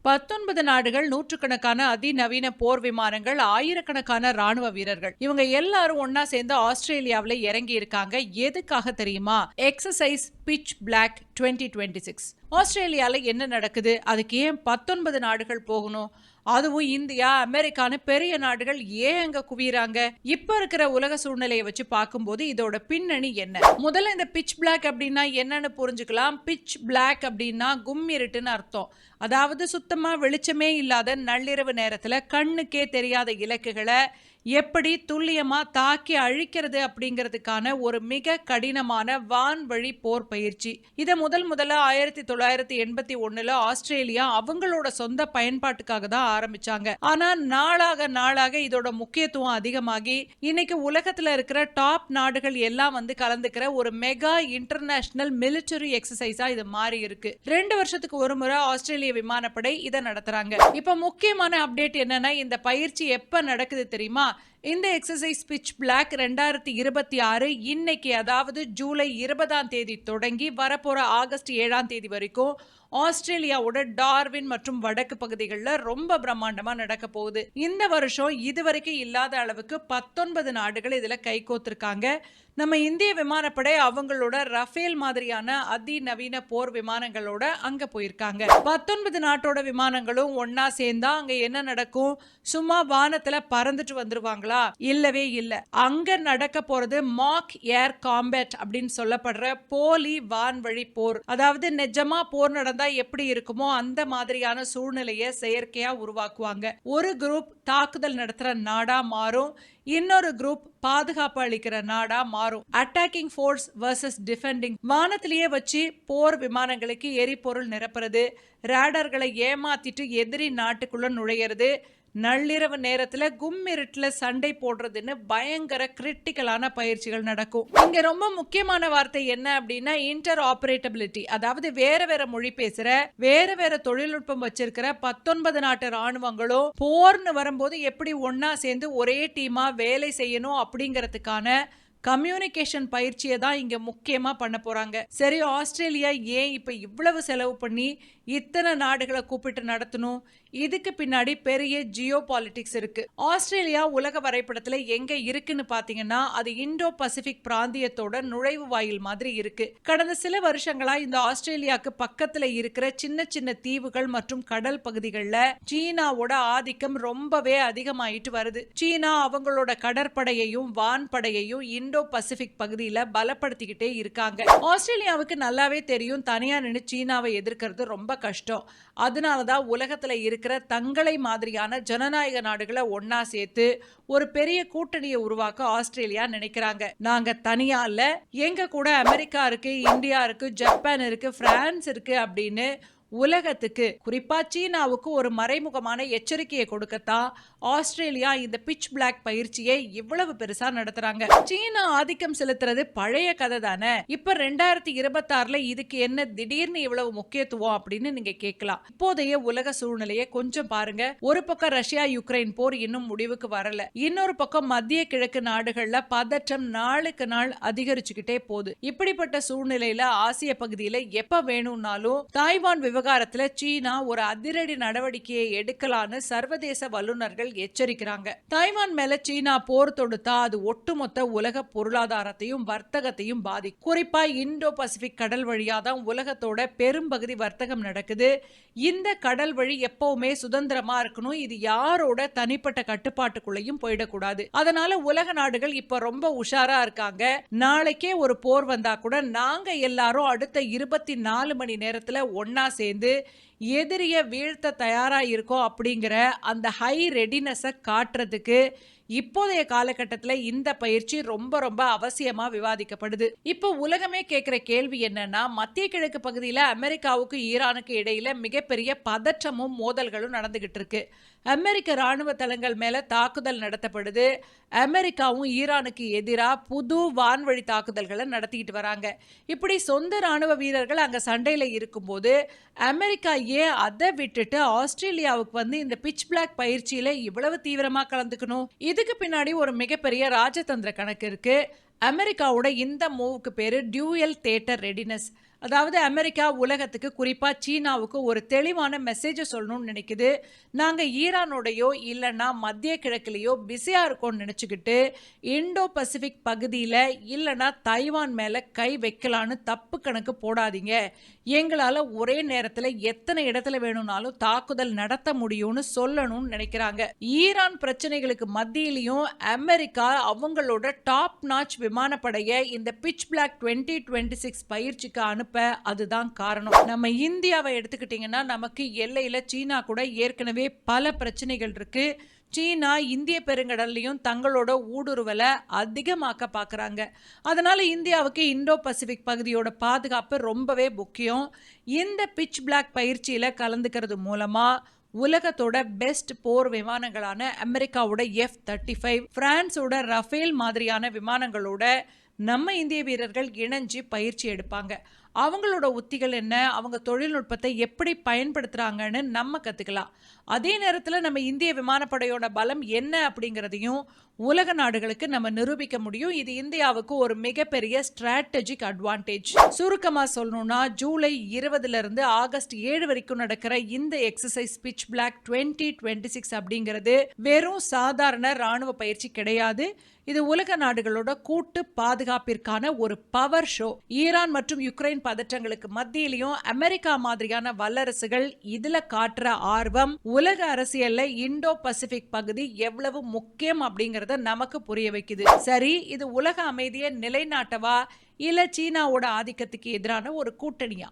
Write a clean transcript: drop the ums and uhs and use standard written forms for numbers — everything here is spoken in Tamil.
19 நாடுகள், நூற்றுக்கணக்கான அதிநவீன போர் விமானங்கள், ஆயிரக்கணக்கான ராணுவ வீரர்கள் இவங்க எல்லாரும் ஒன்னா சேர்ந்து ஆஸ்திரேலியாவில் இறங்கி இருக்காங்க. எதுக்காக தெரியுமா? Exercise Pitch Black 2026. ஆஸ்திரேலியால என்ன நடக்குது? அதுக்கு ஏன் 19 நாடுகள் போகணும்? அதுவும் இந்தியா, அமெரிக்கான்னு பெரிய நாடுகள் ஏன் அங்க குவியறாங்க? இப்ப இருக்கிற உலக சூழ்நிலையை வச்சு பார்க்கும்போது இதோட பின்னணி என்ன? முதல்ல இந்த பிட்ச் பிளாக் அப்படின்னா என்னன்னு புரிஞ்சுக்கலாம். பிட்ச் பிளாக் அப்படின்னா கும்மிருட்டுன்னு அர்த்தம். அதாவது சுத்தமா வெளிச்சமே இல்லாத நள்ளிரவு நேரத்துல கண்ணுக்கே தெரியாத இலக்குகளை எப்படி துல்லியமா தாக்கி அழிக்கிறது அப்படிங்கிறதுக்கான ஒரு மிக கடினமான வான்வழி போர் பயிற்சி. இதை முதல்ல 1981 ஆஸ்திரேலியா அவங்களோட சொந்த பயன்பாட்டுக்காக தான் ஆரம்பிச்சாங்க. ஆனா நாளாக இதோட முக்கியத்துவம் அதிகமாகி இன்னைக்கு உலகத்துல இருக்கிற டாப் நாடுகள் எல்லாம் வந்து கலந்துக்கிற ஒரு மெகா இன்டர்நேஷனல் மிலிட்டரி எக்ஸசைஸா இது மாறி இருக்கு. 2 வருஷத்துக்கு ஒரு முறை ஆஸ்திரேலிய விமானப்படை இதை நடத்துறாங்க. இப்ப முக்கியமான அப்டேட் என்னன்னா, இந்த பயிற்சி எப்ப நடக்குது தெரியுமா? இந்த எக்ஸசைஸ் பிட்ச் பிளாக் 2026 இன்னைக்கு, அதாவது ஜூலை 20 தொடங்கி வரப்போற ஆகஸ்ட் 7 வரைக்கும் ஆஸ்திரேலியாவோட டார்வின் மற்றும் வடக்கு பகுதிகளில் ரொம்ப பிரம்மாண்டமா நடக்க போகுது. இந்த வருஷம் இதுவரைக்கும் இல்லாத அளவுக்கு 19 நாடுகள் இதுல கை கோத்திருக்காங்க. நம்ம இந்திய விமானப்படை அவங்களோட ரஃபேல் மாதிரியான அதிநவீன போர் விமானங்களோட அங்க போயிருக்காங்க. 19 நாட்டோட விமானங்களும் ஒன்னா சேர்ந்தா அங்க என்ன நடக்கும்? சும்மா வானத்துல பறந்துட்டு வந்துருவாங்களா? இல்லவே இல்ல. அங்க நடக்க போறது மாக் ஏர் காம்பேட் அப்படின்னு சொல்லப்படுற போலி வான்வழி போர். அதாவது நிஜமா போர் நடந்தா எப்படி இருக்குமோ அந்த மாதிரியான சூழ்நிலையை செயற்கையா உருவாக்குவாங்க. ஒரு குரூப் தாக்குதல் நடத்துற நாடா மாறும், இன்னொரு குரூப் பாதுகாப்பு அளிக்கிற நாடா மாறும். Attacking force versus defending. வானத்திலேயே வச்சு போர் விமானங்களுக்கு எரிபொருள் நிரப்புறது, ரேடர்களை ஏமாத்திட்டு எதிரி நாட்டுக்குள்ள நுழையிறது, நள்ளிரவு நேரத்துல கும்மிருட்டுல சண்டை போடுறதுன்னு பயங்கர கிரிட்டிக்கலான பயிற்சிகள் நடக்கும். இங்க ரொம்ப முக்கியமான வார்த்தை என்ன அப்படின்னா இன்டர் ஆபரேட்டபிலிட்டி. அதாவது வேற மொழி பேசுற, வேற தொழில்நுட்பம் வச்சிருக்கிற 19 நாட்டு ராணுவங்களும் போர்னு வரும்போது எப்படி ஒன்னா சேர்ந்து ஒரே டீமா வேலை செய்யணும் அப்படிங்கறதுக்கான கம்யூனிகேஷன் பயிற்சியை தான் இங்க முக்கியமா பண்ண போறாங்க. சரி, ஆஸ்திரேலியா ஏன் இப்ப இவ்வளவு செலவு பண்ணி இத்தனை நாடுகளை கூப்பிட்டு நடத்தணும்? இதுக்கு பின்னாடி பெரிய ஜியோ பாலிடிக்ஸ் இருக்கு. ஆஸ்திரேலியா உலக வரைபடத்துல எங்க இருக்குன்னு பாத்தீங்கன்னா அது இந்தோ பசிபிக் பிராந்தியத்தோட நுழைவு வாயில் மாதிரி இருக்கு. கடந்த சில வருஷங்களா இந்த ஆஸ்திரேலியாவுக்கு பக்கத்துல இருக்கிற சின்ன தீவுகள் மற்றும் கடல் பகுதிகளில் சீனாவோட ஆதிக்கம் ரொம்பவே அதிகமாயிட்டு வருது. சீனா அவங்களோட கடற்படையையும் வான்படையையும் இந்தோ பசிபிக் பகுதியில பலப்படுத்திக்கிட்டே இருக்காங்க. ஆஸ்திரேலியாவுக்கு நல்லாவே தெரியும் தனியா நின்று சீனாவை எதிர்க்கிறது ரொம்ப கஷ்டம். அதனாலதான் உலகத்துல இருக்கிற தங்களை மாதிரியான ஜனநாயக நாடுகளை ஒன்னா சேர்த்து ஒரு பெரிய கூட்டணியை உருவாக்க ஆஸ்திரேலியா நினைக்கிறாங்க. நாங்க தனியா இல்ல, எங்க கூட அமெரிக்கா இருக்கு, இந்தியா இருக்கு, ஜப்பான் இருக்கு, பிரான்ஸ் இருக்கு அப்படின்னு உலகத்துக்கு, குறிப்பா சீனாவுக்கு ஒரு மறைமுகமான எச்சரிக்கையை கொடுக்கத்தான் ஆஸ்திரேலியா இந்த பிட்ச் பிளாக் பயிற்சியை இவ்வளவு பெருசா நடத்துறாங்க. சீனா ஆதிக்கம் செலுத்துறது பழைய கதை தானே. இப்ப 2026 இதுக்கு என்ன திடீர்னு இவ்வளவு முக்கியத்துவம் அப்படின்னு நீங்க கேட்கலாம். இப்போதைய உலக சூழ்நிலையை கொஞ்சம் பாருங்க. ஒரு பக்கம் ரஷ்யா யுக்ரைன் போர் இன்னும் முடிவுக்கு வரல, இன்னொரு பக்கம் மத்திய கிழக்கு நாடுகள்ல பதற்றம் நாளுக்கு நாள் அதிகரிச்சுக்கிட்டே போகுது. இப்படிப்பட்ட சூழ்நிலையில ஆசிய பகுதியில எப்ப வேணும்னாலும் தாய்வான் விவகாரத்துல சீனா ஒரு அதிரடி நடவடிக்கையை எடுக்கலான்னு சர்வதேச வல்லுநர்கள் எச்சரிக்கிறாங்க. தாய்வான் மேல சீனா போர் தொடுத்தா அது ஒட்டுமொத்த உலக பொருளாதாரத்தையும் வர்த்தகத்தையும் பாதிக்கும். குறிப்பா இந்தோ பசிபிக் கடல் வழியா தான் உலகத்தோட பெரும்பகுதி வர்த்தகம் நடக்குது. இந்த கடல் வழி எப்பவுமே சுதந்திரமா இருக்கணும். இது யாரோட தனிப்பட்ட கட்டுப்பாட்டுக்குள்ளேயும் போயிடக்கூடாது. அதனால உலக நாடுகள் இப்ப ரொம்ப உஷாரா இருக்காங்க. நாளைக்கே ஒரு போர் வந்தா கூட நாங்க எல்லாரும் அடுத்த 24 மணி நேரத்துல ஒன்னா சேர்ந்து எதிரிய வீழ்த்த தயாரா இருக்கோம் அப்படிங்கிற அந்த ஹை ரெடினஸை காட்டுறதுக்கு இப்போதைய காலகட்டத்தில் இந்த பயிற்சி ரொம்ப அவசியமா விவாதிக்கப்படுது. இப்போ உலகமே கேட்கிற கேள்வி என்னன்னா, மத்திய கிழக்கு பகுதியில் அமெரிக்காவுக்கு ஈரானுக்கு இடையில மிகப்பெரிய பதற்றமும் மோதல்களும் நடந்துகிட்டு இருக்கு. அமெரிக்க ராணுவ தளங்கள் மேல தாக்குதல் நடத்தப்படுது. அமெரிக்காவும் ஈரானுக்கு எதிராக புது வான்வழி தாக்குதல்களை நடத்திட்டு வராங்க. இப்படி சொந்த ராணுவ வீரர்கள் அங்க சண்டையில இருக்கும்போது அமெரிக்கா ஏன் அதை விட்டுட்டு ஆஸ்திரேலியாவுக்கு வந்து இந்த பிட்ச் பிளாக் பயிற்சியில இவ்வளவு தீவிரமா கலந்துக்கணும்? இதுக்கு பின்னாடி ஒரு மிகப்பெரிய ராஜதந்திர கணக்கு இருக்கு. அமெரிக்காவோட இந்த மூவுக்கு பேரு டியூயல் தியேட்டர் ரெடினஸ். அதாவது அமெரிக்கா உலகத்துக்கு குறிப்பா சீனாவுக்கு ஒரு தெளிவான மெசேஜ சொல்லணும்னு நினைக்குது. நாங்க ஈரானோடையோ இல்லன்னா மத்திய கிழக்குலயோ பிஸியா இருக்கோம்னு நினைச்சுக்கிட்டு இண்டோ பசிபிக் பகுதியில இல்லனா தைவான் மேல கை வைக்கலான்னு தப்பு கணக்கு போடாதீங்க. எங்களால ஒரே நேரத்துல எத்தனை இடத்துல வேணும்னாலும் தாக்குதல் நடத்த முடியும்னு சொல்லணும்னு நினைக்கிறாங்க. ஈரான் பிரச்சனைகளுக்கு மத்தியிலையும் அமெரிக்கா அவங்களோட டாப் நாச் விமானப்படைய இந்த பிட்ச் பிளாக் 2026 பயிற்சிக்கு அனுப்ப அதுதான் காரணம். நம்ம இந்தியாவை எடுத்துக்கிட்டீங்கன்னா நமக்கு எல்லையில சீனா கூட ஏற்கனவே பல பிரச்சனைகள் இருக்கு. சீனா இந்திய பெருங்கடல்லையும் தங்களோட ஊடுருவலை அதிகமாக்க பார்க்குறாங்க. அதனால இந்தியாவுக்கு இந்தோ பசிபிக் பகுதியோட பாதுகாப்பு ரொம்பவே முக்கியம். இந்த பிட்ச் பிளாக் பயிற்சியில் கலந்துக்கிறது மூலமா உலகத்தோட பெஸ்ட் போர் விமானங்களான அமெரிக்காவோட F-35, பிரான்ஸோட ரஃபேல் மாதிரியான விமானங்களோட நம்ம இந்திய வீரர்கள் இணைஞ்சு பயிற்சி எடுப்பாங்க. அவங்களோட உத்திகள் என்ன, அவங்க தொழில்நுட்பத்தை எப்படி பயன்படுத்துறாங்கன்னு நம்ம கத்துக்கலாம். அதே நேரத்தில் நம்ம இந்திய விமானப்படையோட பலம் என்ன அப்படிங்கிறதையும் உலக நாடுகளுக்கு நம்ம நிரூபிக்க முடியும். இது இந்தியாவுக்கு ஒரு மிகப்பெரிய ஸ்ட்ராட்டஜிக் அட்வான்டேஜ். சுருக்கமா சொல்லணும்னா ஜூலை 20 இருந்து ஆகஸ்ட் 7 வரைக்கும் நடக்கிற இந்த எக்ஸசைஸ் பிட்ச் பிளாக் 2026 அப்படிங்கிறது வெறும் சாதாரண ராணுவ பயிற்சி கிடையாது. இது உலக நாடுகளோட கூட்டு பாதுகாப்பிற்கான ஒரு பவர் ஷோ. ஈரான் மற்றும் யுக்ரைன் பதற்றங்களுக்கு மத்தியிலையும் அமெரிக்கா மாதிரியான வல்லரசுகள் இதுல காட்டுற ஆர்வம் உலக அரசியல்ல இண்டோ பசிபிக் பகுதி எவ்வளவு முக்கியம் அப்படிங்கறத நமக்கு புரிய வைக்குது. சரி, இது உலக அமைதியை நிலைநாட்டவா இல்ல சீனாவோட ஆதிக்கத்துக்கு எதிரான ஒரு கூட்டணியா?